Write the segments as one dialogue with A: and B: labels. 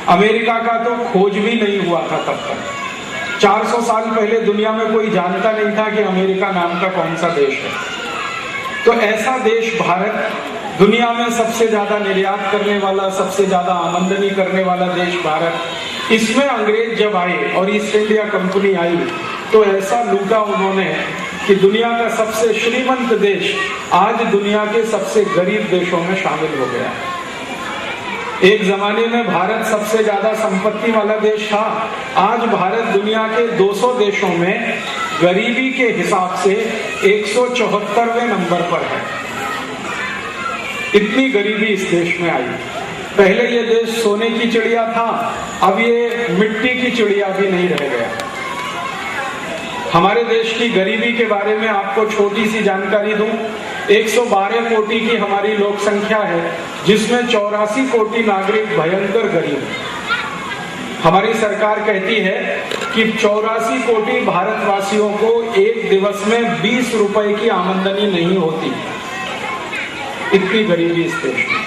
A: America का तो खोज भी नहीं हुआ था तब तक। 400 साल पहले दुनिया में कोई जानता नहीं था कि अमेरिका नाम का कौन सा देश है। तो ऐसा देश भारत, दुनिया में सबसे ज्यादा निर्यात करने वाला, सबसे ज्यादा आमदनी करने वाला देश भारत, इसमें अंग्रेज जब आए और ईस्ट इंडिया कंपनी आई तो ऐसा लूटा उन्होंने कि दुनिया का सबसे श्रीमंत देश आज दुनिया के सबसे गरीब देशों में शामिल हो गया। एक जमाने में भारत सबसे ज्यादा संपत्ति वाला देश था, आज भारत दुनिया के 200 देशों में गरीबी के हिसाब से 174वें नंबर पर है। इतनी गरीबी इस देश में आई। पहले ये देश सोने की चिड़िया था, अब ये मिट्टी की चिड़िया भी नहीं रह गया। हमारे देश की गरीबी के बारे में आपको छोटी सी जानकारी दूं। 112 कोटि की हमारी लोक संख्या है, जिसमें 84 कोटि नागरिक भयंकर गरीब हैं। हमारी सरकार कहती है कि 84 कोटि भारतवासियों को एक दिवस में 20 रुपए की आमदनी नहीं होती। इतनी गरीबी इस देश में।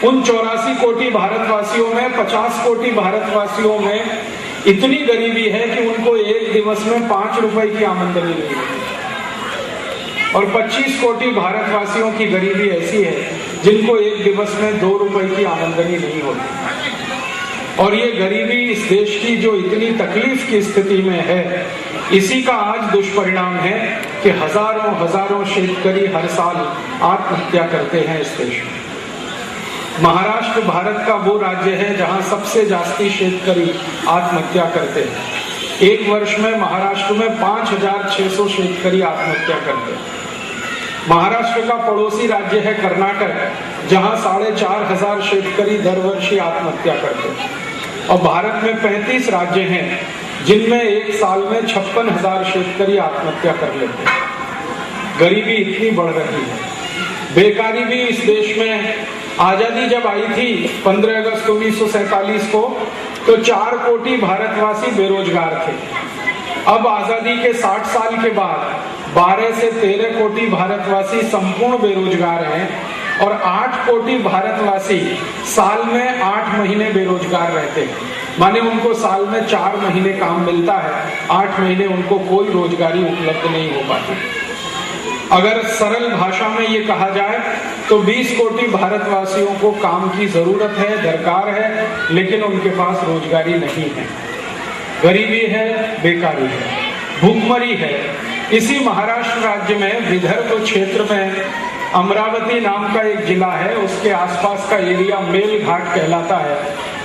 A: उन 84 कोटि भारतवासियों में 50 कोटि भारतवासियों में इतनी गरीबी है कि उनको एक दिवस में 5 रुपए की आमदनी नहीं होती। और 25 कोटि भारतवासियों की गरीबी ऐसी है जिनको एक दिवस में 2 रुपए की आमदनी नहीं होती। और ये गरीबी इस देश की जो इतनी तकलीफ की स्थिति में है, इसी का आज दुष्परिणाम है कि हजारों हजारों शेतकरी हर साल आत्महत्या करते हैं इस देश में। महाराष्ट्र भारत का वो राज्य है जहां सबसे जास्ती शेतकरी आत्महत्या करते हैं। एक वर्ष में महाराष्ट्र में 5600 शेतकरी आत्महत्या करते हैं। महाराष्ट्र का पड़ोसी राज्य है कर्नाटक, जहां 4500 शेतकरी दर वर्ष आत्महत्या करते हैं। और भारत में 35 राज्य हैं जिनमें एक साल में 56,000 शेतकरी आत्महत्या कर लेते हैं। गरीबी इतनी बढ़ रही है। बेकारी भी इस देश में, आजादी जब आई थी 15 अगस्त 1947 को, तो 4 कोटि भारतवासी बेरोजगार थे। अब आजादी के 60 साल के बाद 12 से 13 कोटि भारतवासी संपूर्ण बेरोजगार हैं और 8 कोटि भारतवासी साल में 8 महीने बेरोजगार रहते हैं। माने उनको साल में 4 महीने काम मिलता है, 8 महीने उनको कोई रोजगारी उपलब्ध नहीं हो पाती। अगर सरल भाषा में ये कहा जाए तो 20 कोटि भारतवासियों को काम की जरूरत है, दरकार है, लेकिन उनके पास रोजगारी नहीं है। गरीबी है, बेकारी है, भूखमरी है। इसी महाराष्ट्र राज्य में विदर्भ क्षेत्र में अमरावती नाम का एक जिला है, उसके आसपास का एरिया मेलघाट कहलाता है।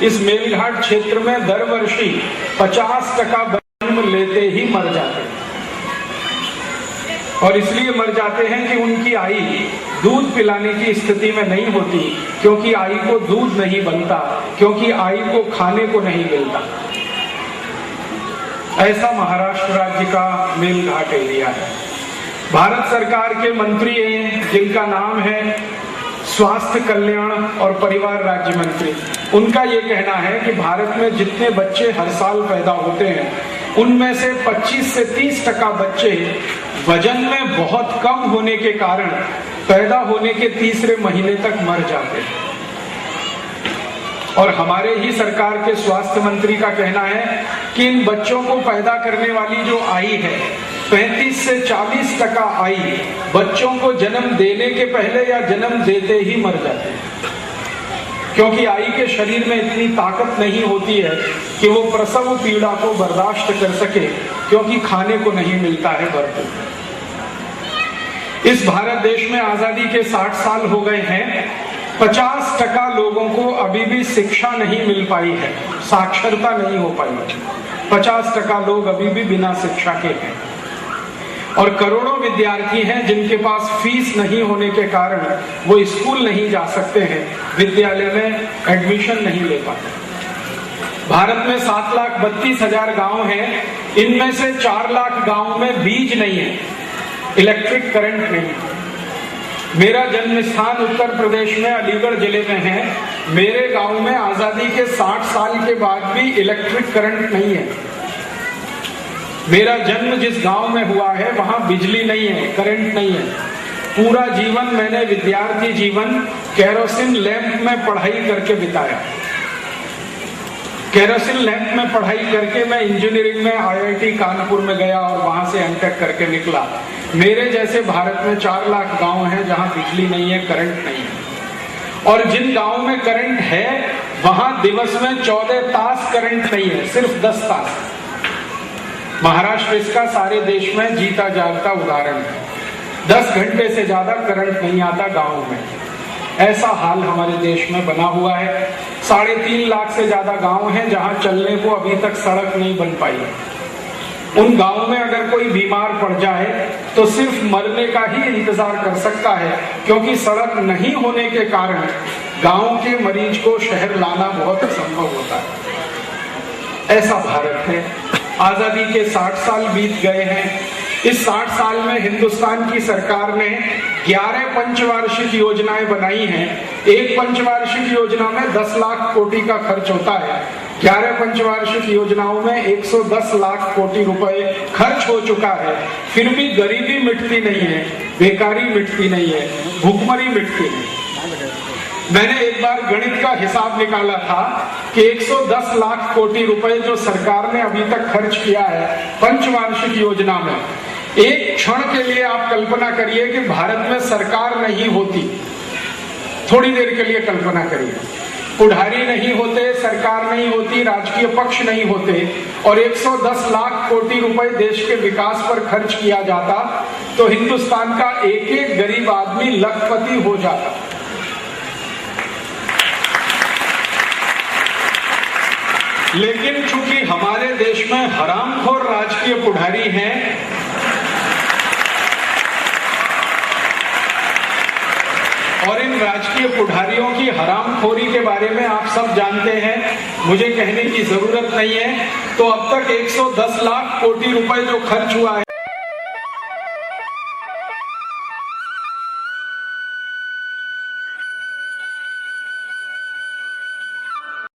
A: इस मेलघाट क्षेत्र में दर वर्षी 50% जन्म लेते ही मर जाते हैं। और इसलिए मर जाते हैं कि उनकी आई दूध पिलाने की स्थिति में नहीं होती, क्योंकि आई को दूध नहीं बनता, क्योंकि आई को खाने को नहीं मिलता। ऐसा महाराष्ट्र राज्य का मेलघाट एरिया है। भारत सरकार के मंत्री हैं जिनका नाम है स्वास्थ्य कल्याण और परिवार राज्य मंत्री। उनका ये कहना है कि भारत में जितने बच्चे हर साल पैदा होते हैं, उनमें से 25 से 30% बच्चे वजन में बहुत कम होने के कारण पैदा होने के तीसरे महीने तक मर जाते हैं। और हमारे ही सरकार के स्वास्थ्य मंत्री का कहना है कि इन बच्चों को पैदा करने वाली जो आई है, 35 से 40% आई बच्चों को जन्म देने के पहले या जन्म देते ही मर जाते हैं, क्योंकि आई के शरीर में इतनी ताकत नहीं होती है कि वो प्रसव पीड़ा को बर्दाश्त कर सके, क्योंकि खाने को नहीं मिलता है भरपूर। इस भारत देश में आजादी के 60 साल हो गए हैं, 50% लोगों को अभी भी शिक्षा नहीं मिल पाई है, साक्षरता नहीं हो पाई। 50% लोग अभी भी बिना शिक्षा के हैं। और करोड़ों विद्यार्थी हैं जिनके पास फीस नहीं होने के कारण वो स्कूल नहीं जा सकते हैं, विद्यालय में एडमिशन नहीं ले पाते। भारत में 7,32,000 गांव हैं, इनमें से 4 लाख गांव में बीज नहीं है, इलेक्ट्रिक करंट नहीं। मेरा जन्म स्थान उत्तर प्रदेश में अलीगढ़ जिले में है। मेरे गांव में आजादी के 60 साल के बाद भी इलेक्ट्रिक करंट नहीं है। मेरा जन्म जिस गांव में हुआ है वहां बिजली नहीं है, करंट नहीं है। पूरा जीवन मैंने विद्यार्थी जीवन केरोसिन लैंप में पढ़ाई करके बिताया। केरोसिन लैंप में पढ़ाई करके मैं इंजीनियरिंग में IIT कानपुर में गया और वहां से एमटेक करके निकला। मेरे जैसे भारत में 4 लाख गांव हैं जहां बिजली नहीं है, करंट नहीं है, और जिन गांव में करंट है वहां दिवस में 14 तास करंट नहीं है, सिर्फ 10 तास। महाराष्ट्र इसका सारे देश में जीता जागता उदाहरण है। 10 घंटे से ज्यादा करंट नहीं आता गांव में। ऐसा हाल हमारे देश में बना हुआ है। 3.5 लाख से ज्यादा गांव हैं जहां चलने को अभी तक सड़क नहीं बन पाई है। उन गांव में अगर कोई बीमार पड़ जाए तो सिर्फ मरने का ही इंतजार कर सकता है, क्योंकि सड़क नहीं होने के कारण गांव के मरीज को शहर लाना बहुत असंभव होता है। ऐसा भारत है। आजादी के 60 साल बीत गए हैं। इस 60 साल में हिंदुस्तान की सरकार ने 11 पंचवार्षिक योजनाएं बनाई हैं। एक पंचवार्षिक योजना में 10 लाख कोटि का खर्च होता है। 11 पंचवार्षिक योजनाओं में 110 लाख कोटि रुपए खर्च हो चुका है। फिर भी गरीबी मिटती नहीं है, बेकारी मिटती नहीं है, भुखमरी मिटती नहीं। मैंने एक बार गणित का हिसाब निकाला था कि 110 लाख कोटि रुपए जो सरकार ने अभी तक खर्च किया है पंचवार्षिक योजना में, एक क्षण के लिए आप कल्पना करिए कि भारत में सरकार नहीं होती। थोड़ी देर के लिए कल्पना करिए, पुढ़ारी नहीं होते, सरकार नहीं होती, राजकीय पक्ष नहीं होते, और 110 लाख कोटि रुपए देश के विकास पर खर्च किया जाता तो हिंदुस्तान का एक एक गरीब आदमी लखपति हो जाता। लेकिन चूंकि हमारे देश में हरामखोर राजकीय पुढ़ारी हैं, और इन राजकीय पुढ़ारियों की हरामखोरी के बारे में आप सब जानते हैं, मुझे कहने की जरूरत नहीं है। तो अब तक 110 लाख कोटि रुपए जो खर्च हुआ